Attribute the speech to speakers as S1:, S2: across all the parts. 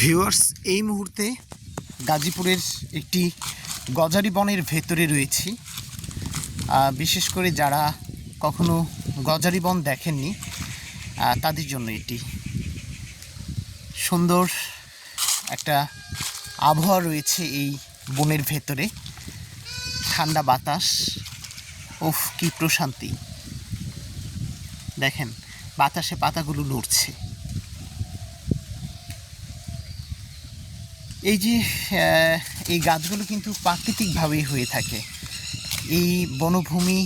S1: Viewers, এই মুহূর্তে গাজীপুরের একটি গজারি বনের ভেতরে রয়েছি। বিশেষ করে যারা কখনো গজারি বন দেখেননি তাদের জন্য এটি সুন্দর একটা আবহাওয়া রয়েছে। এই বনের ভেতরে ঠান্ডা বাতাস, ওফ কি প্রশান্তি! দেখেন বাতাসে পাতাগুলো নড়ছে। এই যে এই গাছগুলো কিন্তু প্রাকৃতিকভাবেই হয়ে থাকে। এই বনভূমি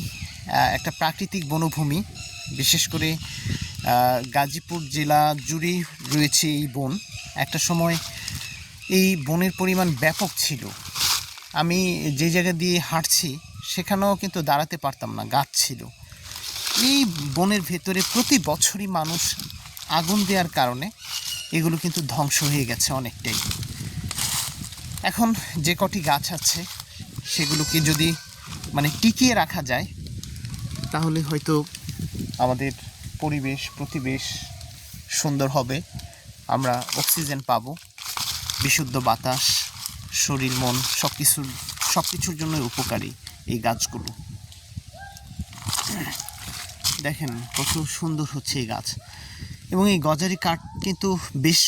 S1: একটা প্রাকৃতিক বনভূমি। বিশেষ করে গাজীপুর জেলা জুড়েই রয়েছে এই বন। একটা সময় এই বনের পরিমাণ ব্যাপক ছিল। আমি যে জায়গা দিয়ে হাঁটছি সেখানেও কিন্তু দাঁড়াতে পারতাম না, গাছ ছিল। এই বনের ভেতরে প্রতি বছরই মানুষ আগুন দেওয়ার কারণে এগুলো কিন্তু ধ্বংস হয়ে গেছে অনেকটাই। এখন যে কটি গাছ আছে সেগুলোকে যদি টিকিয়ে রাখা যায় তাহলে হয়তো আমাদের প্রতিবেশ সুন্দর হবে। আমরা অক্সিজেন পাবো, বিশুদ্ধ বাতাস, শরীর মন সব কিছুর জন্য উপকারী এই গাছগুলো। দেখেন কত সুন্দর হচ্ছে এই গাছ। এবং এই গজারি কাঠ কিন্তু বেশ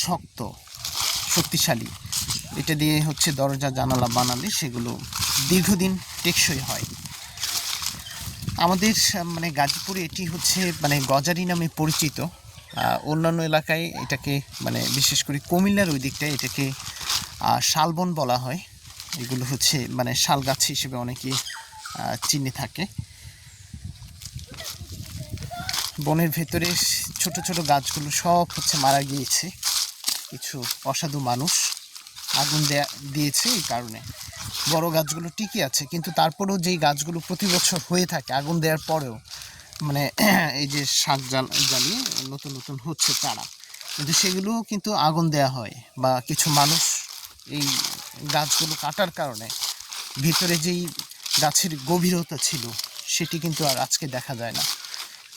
S1: শক্তিশালী। এটা দিয়ে দরজা জানালা বানালে সেগুলো দীর্ঘদিন টেকসই হয়। আমাদের গাজীপুরে এটি গজারি নামে পরিচিত। অন্যান্য এলাকায় এটাকে বিশেষ করে কুমিল্লার ওই দিকটায় এটাকে শালবন বলা হয়। এগুলো শাল গাছ হিসেবে অনেকে চিনে থাকে। বনের ভেতরে ছোট ছোট গাছগুলো সব মারা গিয়েছে। কিছু অসাধু মানুষ আগুন দিয়েছে, এই কারণে বড় গাছগুলো টিকে আছে। কিন্তু তারপরেও যেই গাছগুলো প্রতি বছর হয়ে থাকে আগুন দেওয়ার পরেও এই যে শাক জ্বালিয়ে নতুন নতুন হচ্ছে চারা, কিন্তু সেগুলোও কিন্তু আগুন দেওয়া হয়। বা কিছু মানুষ এই গাছগুলো কাটার কারণে ভিতরে যেই গাছের গভীরতা ছিল সেটি কিন্তু আর আজকে দেখা যায় না।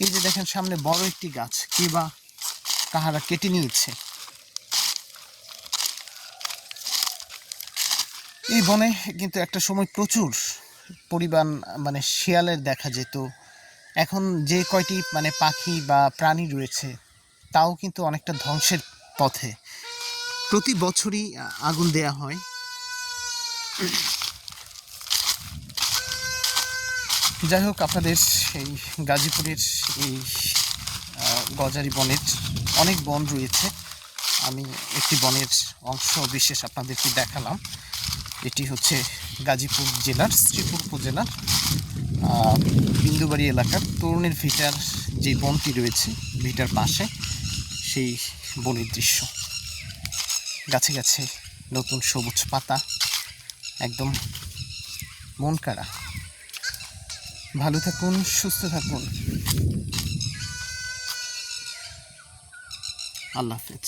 S1: এই যে দেখেন সামনে বড় একটি গাছ, কে বা কাহারা কেটে নিয়েছে। এই বনে কিন্তু একটা সময় প্রচুর পরিমাণ শিয়ালের দেখা যেত। এখন যে কয়টি পাখি বা প্রাণী রয়েছে তাও কিন্তু অনেকটা ধ্বংসের পথে। প্রতি বছরই আগুন দেয়া হয়। যাই হোক, আপনাদের এই গাজীপুরের এই গজারি বনের অনেক বন রয়েছে। আমি একটি বনের অংশ বিশেষ আপনাদেরকে দেখালাম। এটি গাজীপুর জেলার শ্রীপুর উপজেলার বিন্দুবাড়ি এলাকার তরুণের ভিটার যে বনটি রয়েছে, ভিটার পাশে সেই বনের দৃশ্য। গাছে গাছে নতুন সবুজ পাতা, একদম মন কাড়া। ভালো থাকুন, সুস্থ থাকুন। আল্লাহ হাফেজ।